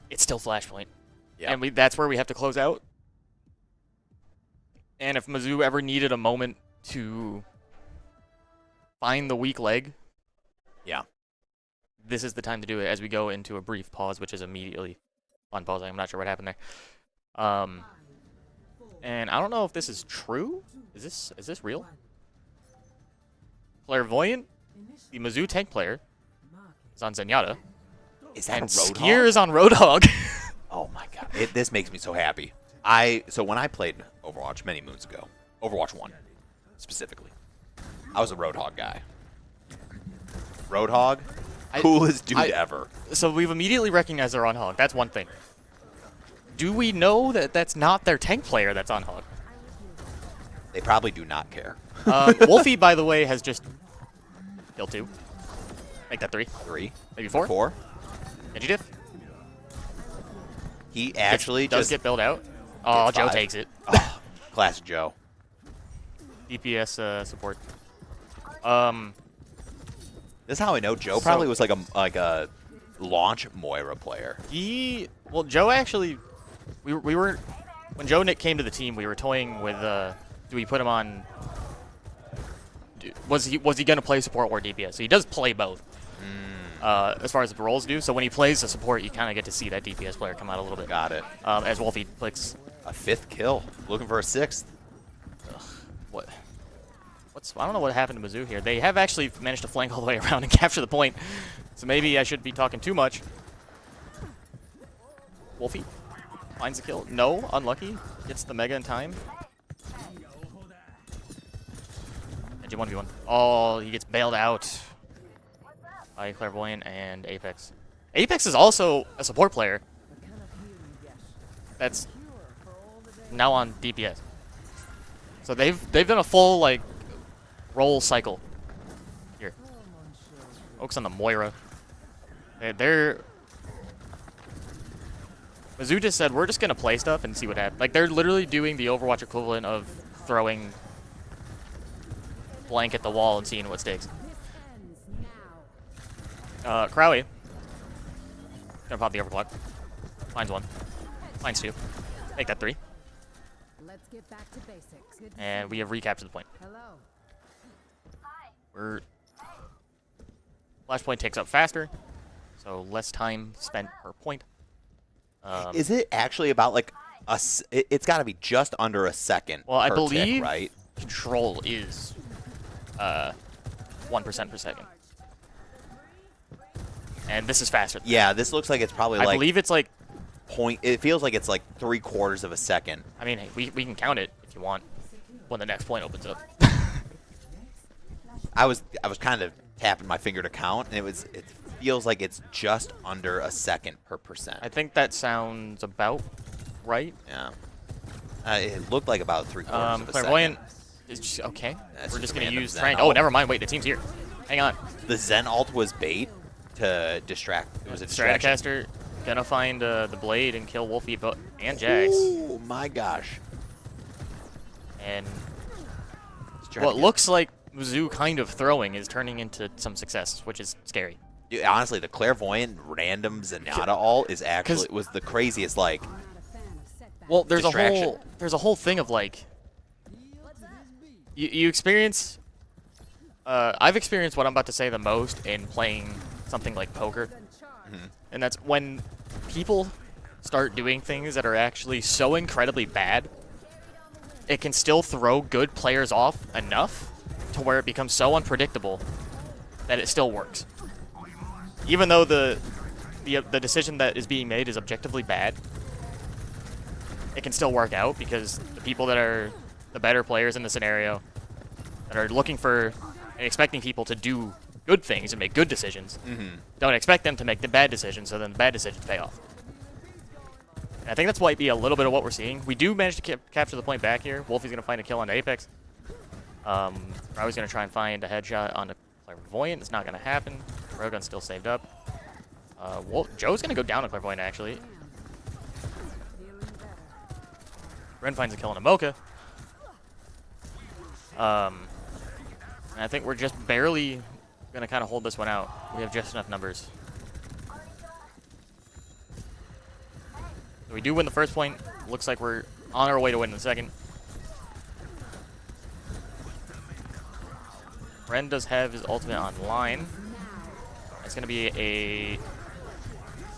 Speaker 2: It's still Flashpoint.
Speaker 1: Yeah.
Speaker 2: And that's where we have to close out. And if Mizzou ever needed a moment to find the weak leg,
Speaker 1: yeah,
Speaker 2: this is the time to do it as we go into a brief pause, which is immediately unpausing. I'm not sure what happened there. And I don't know if this is true. Is this real? Clairvoyant, the Mizzou tank player, is on Zenyatta.
Speaker 1: Is that
Speaker 2: and
Speaker 1: a Roadhog?
Speaker 2: Skier is on Roadhog.
Speaker 1: Oh my god, this makes me so happy. So when I played Overwatch many moons ago, Overwatch 1 specifically, I was a Roadhog guy. Roadhog, coolest dude ever.
Speaker 2: So we've immediately recognized they're on Hog. That's one thing. Do we know that that's not their tank player that's on Hog?
Speaker 1: They probably do not care.
Speaker 2: Wolfie, by the way, has just killed 2. Make that 3.
Speaker 1: 3.
Speaker 2: Maybe 4.
Speaker 1: 4.
Speaker 2: Did you diff?
Speaker 1: He actually
Speaker 2: does
Speaker 1: just
Speaker 2: get built out. Oh, Joe
Speaker 1: 5.
Speaker 2: takes it.
Speaker 1: Oh, classic Joe.
Speaker 2: DPS support.
Speaker 1: This is how I know Joe probably was like a launch Moira player.
Speaker 2: Well, Joe actually, we were when Joe Nick came to the team, we were toying with do we put him on? Was he gonna play support or DPS? So he does play both. As far as the roles do, so when he plays the support, you kind of get to see that DPS player come out a little bit.
Speaker 1: Got it.
Speaker 2: As Wolfie clicks.
Speaker 1: A 5th kill. Looking for a 6th.
Speaker 2: Ugh, what? I don't know what happened to Mizzou here. They have actually managed to flank all the way around and capture the point. So maybe I should be talking too much. Wolfie finds the kill. No, unlucky. Gets the mega in time. And 1v1. Oh, he gets bailed out by Clairvoyant and Apex. Apex is also a support player that's now on DPS. So they've done a full like roll cycle here. Oaks on the Moira. They're Mizzou just said we're just gonna play stuff and see what happens. Like they're literally doing the Overwatch equivalent of throwing blank at the wall and seeing what sticks. Crowley gonna pop the overclock. Finds 1. Finds 2. Make that 3.
Speaker 3: Let's get back to basics.
Speaker 2: And we have recaptured the point. Flashpoint takes up faster, so less time spent per point.
Speaker 1: Is it actually about like it's got to be just under a second?
Speaker 2: Well, I
Speaker 1: per
Speaker 2: believe
Speaker 1: tick, right?
Speaker 2: Control is 1% per second, and this is faster.
Speaker 1: Yeah, this looks like it's probably
Speaker 2: I
Speaker 1: like.
Speaker 2: believe it's like
Speaker 1: It feels like it's like 3/4 of a second.
Speaker 2: I mean, hey, we can count it if you want when the next point opens up.
Speaker 1: I was kind of tapping my finger to count, and it feels like it's just under a second per percent.
Speaker 2: I think that sounds about right.
Speaker 1: Yeah. It looked like about 3/4 of a
Speaker 2: Clairvoyant
Speaker 1: second.
Speaker 2: is just, okay.
Speaker 1: That's
Speaker 2: We're
Speaker 1: just
Speaker 2: just gonna
Speaker 1: random
Speaker 2: use
Speaker 1: Zen
Speaker 2: Trank.
Speaker 1: ult.
Speaker 2: Oh, never mind. Wait, the team's here. Hang on.
Speaker 1: The Zen ult was bait to distract. It was a distraction.
Speaker 2: Stratocaster gonna find the blade and kill Wolfie and Jax.
Speaker 1: Oh my gosh.
Speaker 2: And what looks like Mizzou kind of throwing is turning into some success, which is scary.
Speaker 1: Dude, honestly, the Clairvoyant random Zenyatta ult is actually was the craziest. Like,
Speaker 2: well, there's
Speaker 1: distraction.
Speaker 2: a whole thing of like you experience. I've experienced what I'm about to say the most in playing something like poker, and that's when people start doing things that are actually so incredibly bad, it can still throw good players off enough to where it becomes so unpredictable that it still works. Even though the decision that is being made is objectively bad, it can still work out because the people that are the better players in the scenario that are looking for and expecting people to do good things and make good decisions. Don't expect them to make the bad decisions, so then the bad decisions pay off. And I think that's might be a little bit of what we're seeing. We do manage to capture the point back here. Wolfie's going to find a kill on Apex. I was going to try and find a headshot on the Clairvoyant. It's not going to happen. Rogun's still saved up. Joe's going to go down to Clairvoyant, actually. Ren finds a kill on a Mocha. And I think we're just barely going to kind of hold this one out. We have just enough numbers. So we do win the first point. Looks like we're on our way to win the second. Ren does have his ultimate online. It's going to be a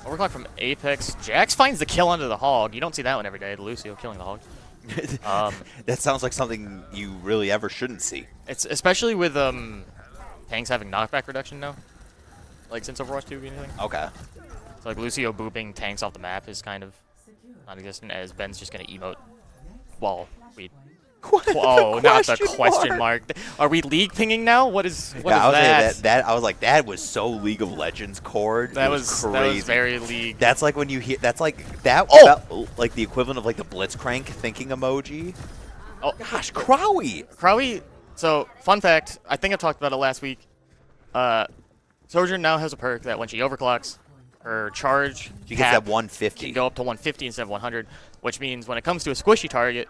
Speaker 2: overclock from Apex. Jax finds the kill onto the Hog. You don't see that one every day. Lucio killing the Hog.
Speaker 1: That sounds like something you really ever shouldn't see.
Speaker 2: It's especially with tanks having knockback reduction now. Like since Overwatch 2 or anything.
Speaker 1: Okay.
Speaker 2: So like Lucio booping tanks off the map is kind of non-existent, as Ben's just going to emote while we... Oh, not the question mark. Are we league pinging now? What is that?
Speaker 1: I was like, that was so League of Legends chord.
Speaker 2: That was
Speaker 1: crazy.
Speaker 2: That was very League.
Speaker 1: That's like when you hear. That's like that. Oh! Like the equivalent of like the Blitzcrank thinking emoji.
Speaker 2: Oh
Speaker 1: gosh, Crowy.
Speaker 2: Crowy. So fun fact. I think I talked about it last week. Sojourn now has a perk that when she overclocks, her charge
Speaker 1: she gets at 150.
Speaker 2: Can go up to 150 instead of 100, which means when it comes to a squishy target,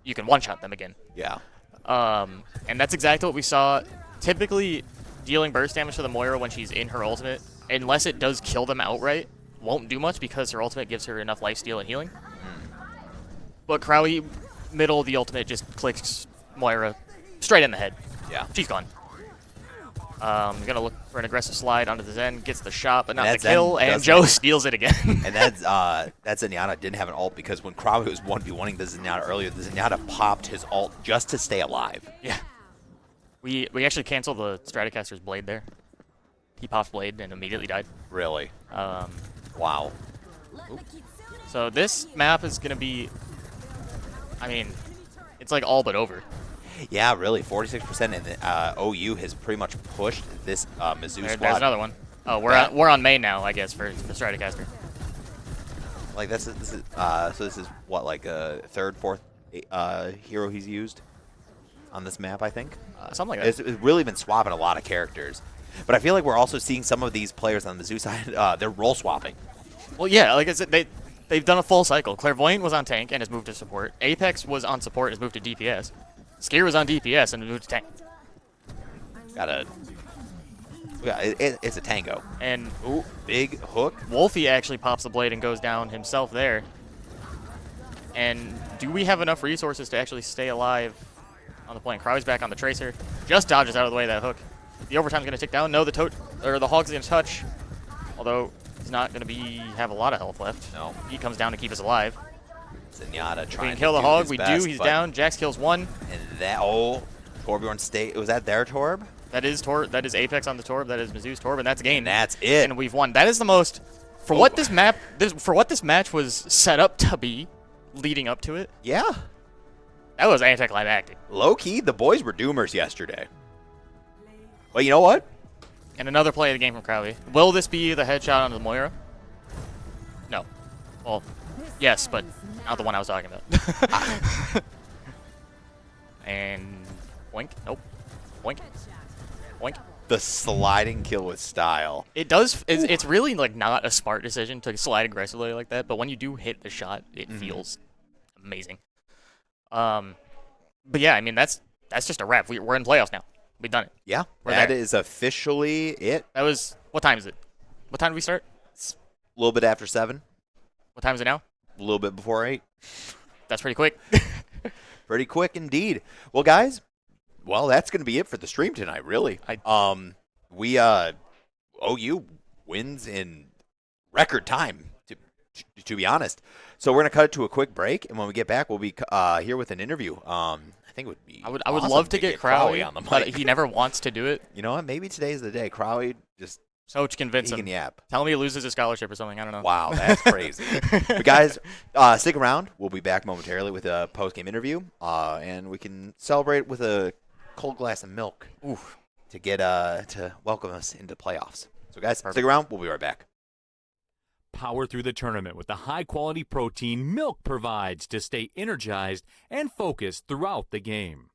Speaker 2: you can one-shot them again.
Speaker 1: Yeah.
Speaker 2: And that's exactly what we saw. Typically, dealing burst damage to the Moira when she's in her ultimate, unless it does kill them outright, won't do much because her ultimate gives her enough lifesteal and healing. But Crowy, middle of the ultimate, just clicks Moira straight in the head.
Speaker 1: Yeah.
Speaker 2: She's gone. Gonna look for an aggressive slide onto the Zen, gets the shot, but not the
Speaker 1: Zen
Speaker 2: kill, and Joe steals it again.
Speaker 1: And that Zenyatta didn't have an ult because when Crowy was 1v1ing the Zenyatta earlier, the Zenyatta popped his ult just to stay alive.
Speaker 2: Yeah. We actually canceled the Stratocaster's blade there. He popped blade and immediately died.
Speaker 1: Really? Wow.
Speaker 2: So this map is gonna be, I mean, it's like all but over.
Speaker 1: Yeah, really, 46%, and OU has pretty much pushed this Mizzou squad.
Speaker 2: There's another one. Oh, we're on main now, I guess, for the Stratocaster.
Speaker 1: Like this is so this is what, like a third, fourth hero he's used on this map, I think.
Speaker 2: Something like that.
Speaker 1: It's really been swapping a lot of characters, but I feel like we're also seeing some of these players on the Mizzou side. They're role swapping.
Speaker 2: Well, yeah, like I said, they've done a full cycle. Clairvoyant was on tank and has moved to support. Apex was on support and has moved to DPS. Skier was on DPS and moved to tank.
Speaker 1: It's a tango.
Speaker 2: And
Speaker 1: ooh, big hook.
Speaker 2: Wolfie actually pops the blade and goes down himself there. And do we have enough resources to actually stay alive on the point? Crowley's back on the Tracer. Just dodges out of the way of that hook. The overtime's going to tick down. No, the Hog's going to touch. Although he's not going to have a lot of health left.
Speaker 1: No.
Speaker 2: He comes down to keep us alive.
Speaker 1: Zenyatta trying
Speaker 2: we can kill the Hog. We
Speaker 1: best,
Speaker 2: do. He's down. Jax kills one.
Speaker 1: And that Torbjorn state. Was that their Torb?
Speaker 2: That is That is Apex on the Torb. That is Mizzou's Torb, and that's game.
Speaker 1: And that's it.
Speaker 2: And we've won. That is the most for what this match was set up to be, leading up to it.
Speaker 1: Yeah.
Speaker 2: That was anticlimactic.
Speaker 1: Low key, the boys were doomers yesterday. But you know what?
Speaker 2: And another play of the game from Crowley. Will this be the headshot onto the Moira? No. Well, yes, but not the one I was talking about. And boink. Nope. Boink. Boink.
Speaker 1: The sliding kill with style.
Speaker 2: It does. It's really like not a smart decision to slide aggressively like that, but when you do hit the shot, it feels amazing. But yeah, I mean that's just a wrap. We're in playoffs now. We've done it.
Speaker 1: Yeah,
Speaker 2: We're
Speaker 1: that
Speaker 2: there.
Speaker 1: is officially it.
Speaker 2: That was, what time is it? What time did we start?
Speaker 1: A little bit after 7.
Speaker 2: What time is it now?
Speaker 1: A little bit before 8.
Speaker 2: That's pretty quick.
Speaker 1: Pretty quick indeed. Well, guys, that's going to be it for the stream tonight, really. OU wins in record time, to be honest. So we're going to cut it to a quick break, and when we get back, we'll be here with an interview. I think it would be
Speaker 2: I would
Speaker 1: awesome
Speaker 2: love to get Crowley
Speaker 1: on the mic.
Speaker 2: but he never wants to do it.
Speaker 1: You know what? Maybe today's the day. Crowley just
Speaker 2: So to convince him.
Speaker 1: yap.
Speaker 2: Tell him he loses his scholarship or something. I don't know.
Speaker 1: Wow, that's crazy. But guys, stick around. We'll be back momentarily with a post-game interview, and we can celebrate with a cold glass of milk.
Speaker 2: Oof.
Speaker 1: to get to welcome us into playoffs. So guys, stick around. We'll be right back.
Speaker 4: Power through the tournament with the high-quality protein milk provides to stay energized and focused throughout the game.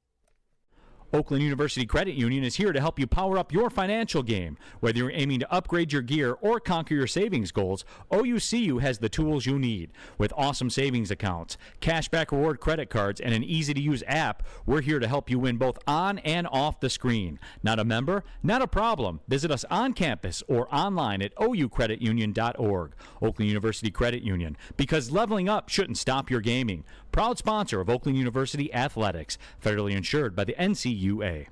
Speaker 4: Oakland University Credit Union is here to help you power up your financial game. Whether you're aiming to upgrade your gear or conquer your savings goals, OUCU has the tools you need. With awesome savings accounts, cashback reward credit cards, and an easy-to-use app, we're here to help you win both on and off the screen. Not a member? Not a problem. Visit us on campus or online at oucreditunion.org. Oakland University Credit Union, because leveling up shouldn't stop your gaming. Proud sponsor of Oakland University Athletics, federally insured by the NCUA.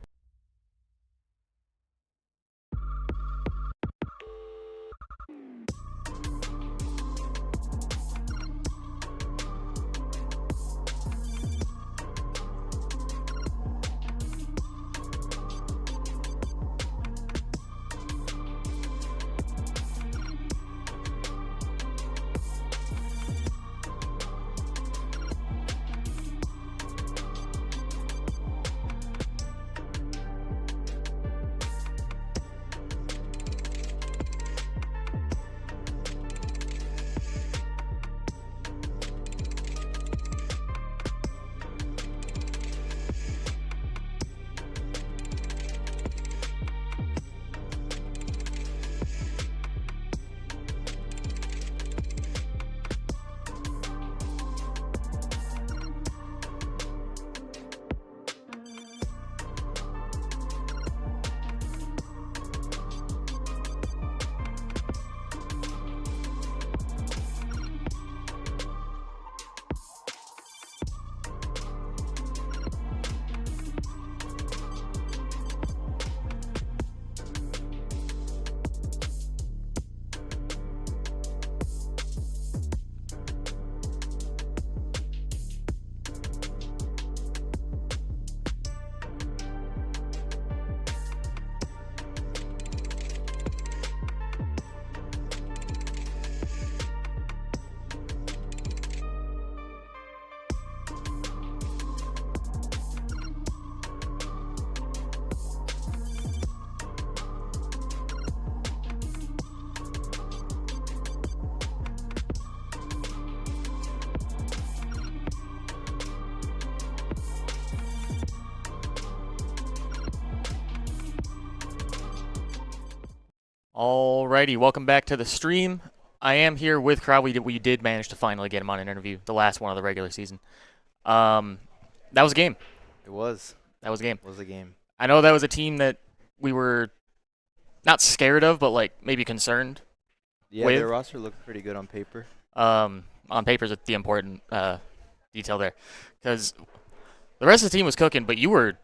Speaker 2: Alrighty, welcome back to the stream. I am here with Crowd. We did manage to finally get him on an interview, the last one of the regular season. That was a game.
Speaker 5: It was.
Speaker 2: That was a game.
Speaker 5: It was a game.
Speaker 2: I know that was a team that we were not scared of, but like maybe concerned.
Speaker 5: Yeah,
Speaker 2: with.
Speaker 5: their roster looked pretty good on paper.
Speaker 2: On paper is the important detail there, because the rest of the team was cooking, but you were,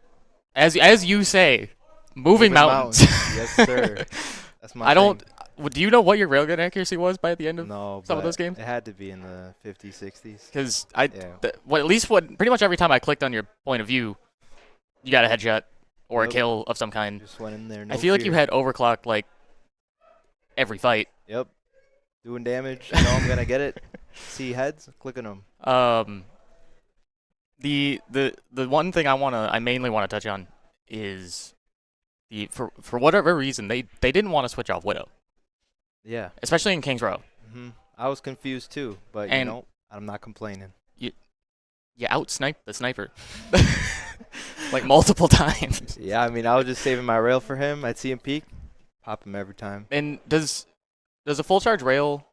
Speaker 2: as you say, moving mountains.
Speaker 5: Yes, sir. That's my
Speaker 2: thing. Do you know what your railgun accuracy was by the end of some of those games?
Speaker 5: It had to be in the 50s, 60s.
Speaker 2: Because pretty much every time I clicked on your point of view, you got a headshot or a kill of some kind.
Speaker 5: Just went in there. No
Speaker 2: I feel
Speaker 5: fear.
Speaker 2: like you had overclocked like every fight.
Speaker 5: Yep. Doing damage. I know I'm gonna get it. See heads, clicking them.
Speaker 2: The one thing I mainly want to touch on is for whatever reason they didn't want to switch off Widow.
Speaker 5: Yeah.
Speaker 2: Especially in Kings Row.
Speaker 5: Mhm. I was confused too, but I'm not complaining.
Speaker 2: You out-sniped the sniper like multiple times.
Speaker 5: Yeah, I mean I was just saving my rail for him. I'd see him peek, pop him every time.
Speaker 2: And does a full charge rail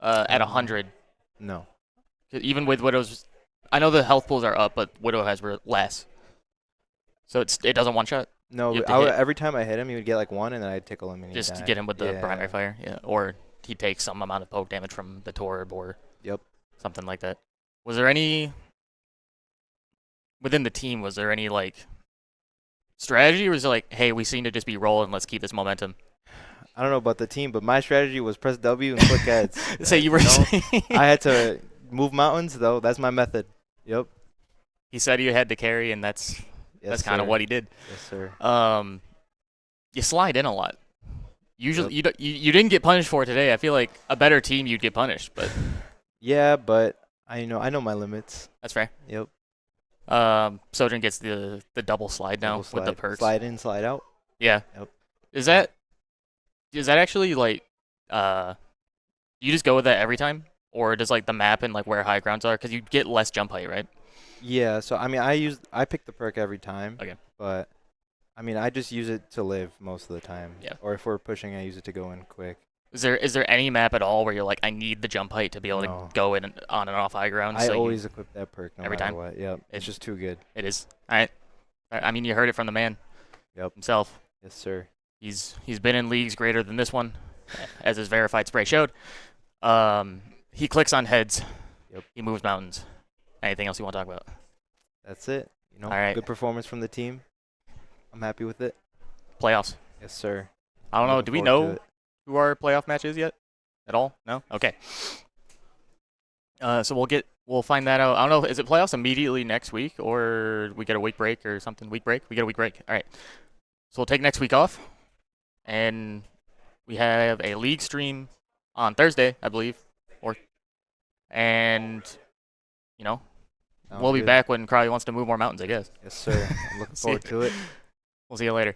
Speaker 2: at 100?
Speaker 5: No.
Speaker 2: Even with Widow's, I know the health pools are up, but Widow has less. So it doesn't one shot.
Speaker 5: No, every time I hit him, he would get like one, and then I'd tickle him. And
Speaker 2: just to get him with the primary fire, yeah. Or he takes some amount of poke damage from the Torb or something like that. Was there any within the team? Was there any like strategy, or was it like, hey, we seem to just be rolling, let's keep this momentum?
Speaker 5: I don't know about the team, but my strategy was press W and click heads.
Speaker 2: So you were saying
Speaker 5: I had to move mountains, though. That's my method. Yep.
Speaker 2: He said you had to carry, and that's kind of what he did.
Speaker 5: Yes, sir.
Speaker 2: You slide in a lot. Usually, you didn't get punished for it today. I feel like a better team, you'd get punished, but
Speaker 5: yeah, but I know my limits.
Speaker 2: That's fair.
Speaker 5: Yep.
Speaker 2: Sojourn gets the double slide now with the perks.
Speaker 5: Slide in, slide out.
Speaker 2: Yeah.
Speaker 5: Yep.
Speaker 2: Is that actually like you just go with that every time, or does like the map and like where high grounds are, because you get less jump height, right?
Speaker 5: Yeah. So I mean, I pick the perk every time.
Speaker 2: Okay.
Speaker 5: But I mean, I just use it to live most of the time.
Speaker 2: Yeah.
Speaker 5: Or if we're pushing, I use it to go in quick.
Speaker 2: Is there any map at all where you're like, I need the jump height to be able
Speaker 5: No.
Speaker 2: to go in on and off high ground?
Speaker 5: I
Speaker 2: so
Speaker 5: always equip that perk no
Speaker 2: every
Speaker 5: matter
Speaker 2: time?
Speaker 5: what. Yep. It's just too good.
Speaker 2: It is. All right. I mean, you heard it from the man.
Speaker 5: Yep.
Speaker 2: Himself.
Speaker 5: Yes, sir.
Speaker 2: He's been in leagues greater than this one, as his verified spray showed. He clicks on heads.
Speaker 5: Yep.
Speaker 2: He moves mountains. Anything else you want to talk about?
Speaker 5: That's it. You know,
Speaker 2: All right.
Speaker 5: good performance from the team. I'm happy with it.
Speaker 2: Playoffs.
Speaker 5: Yes, sir.
Speaker 2: I don't know.
Speaker 5: Looking
Speaker 2: Do we
Speaker 5: forward to
Speaker 2: know
Speaker 5: it.
Speaker 2: who our playoff match is yet? At all? No? Okay. So we'll find that out. I don't know. Is it playoffs immediately next week, or we get a week break or something? Week break? We get a week break. All right. So we'll take next week off, and we have a league stream on Thursday, I believe, and
Speaker 5: Sounds
Speaker 2: we'll be
Speaker 5: good.
Speaker 2: back when Crowley wants to move more mountains, I guess.
Speaker 5: Yes, sir. I'm looking
Speaker 2: See
Speaker 5: forward to it.
Speaker 2: We'll see you later.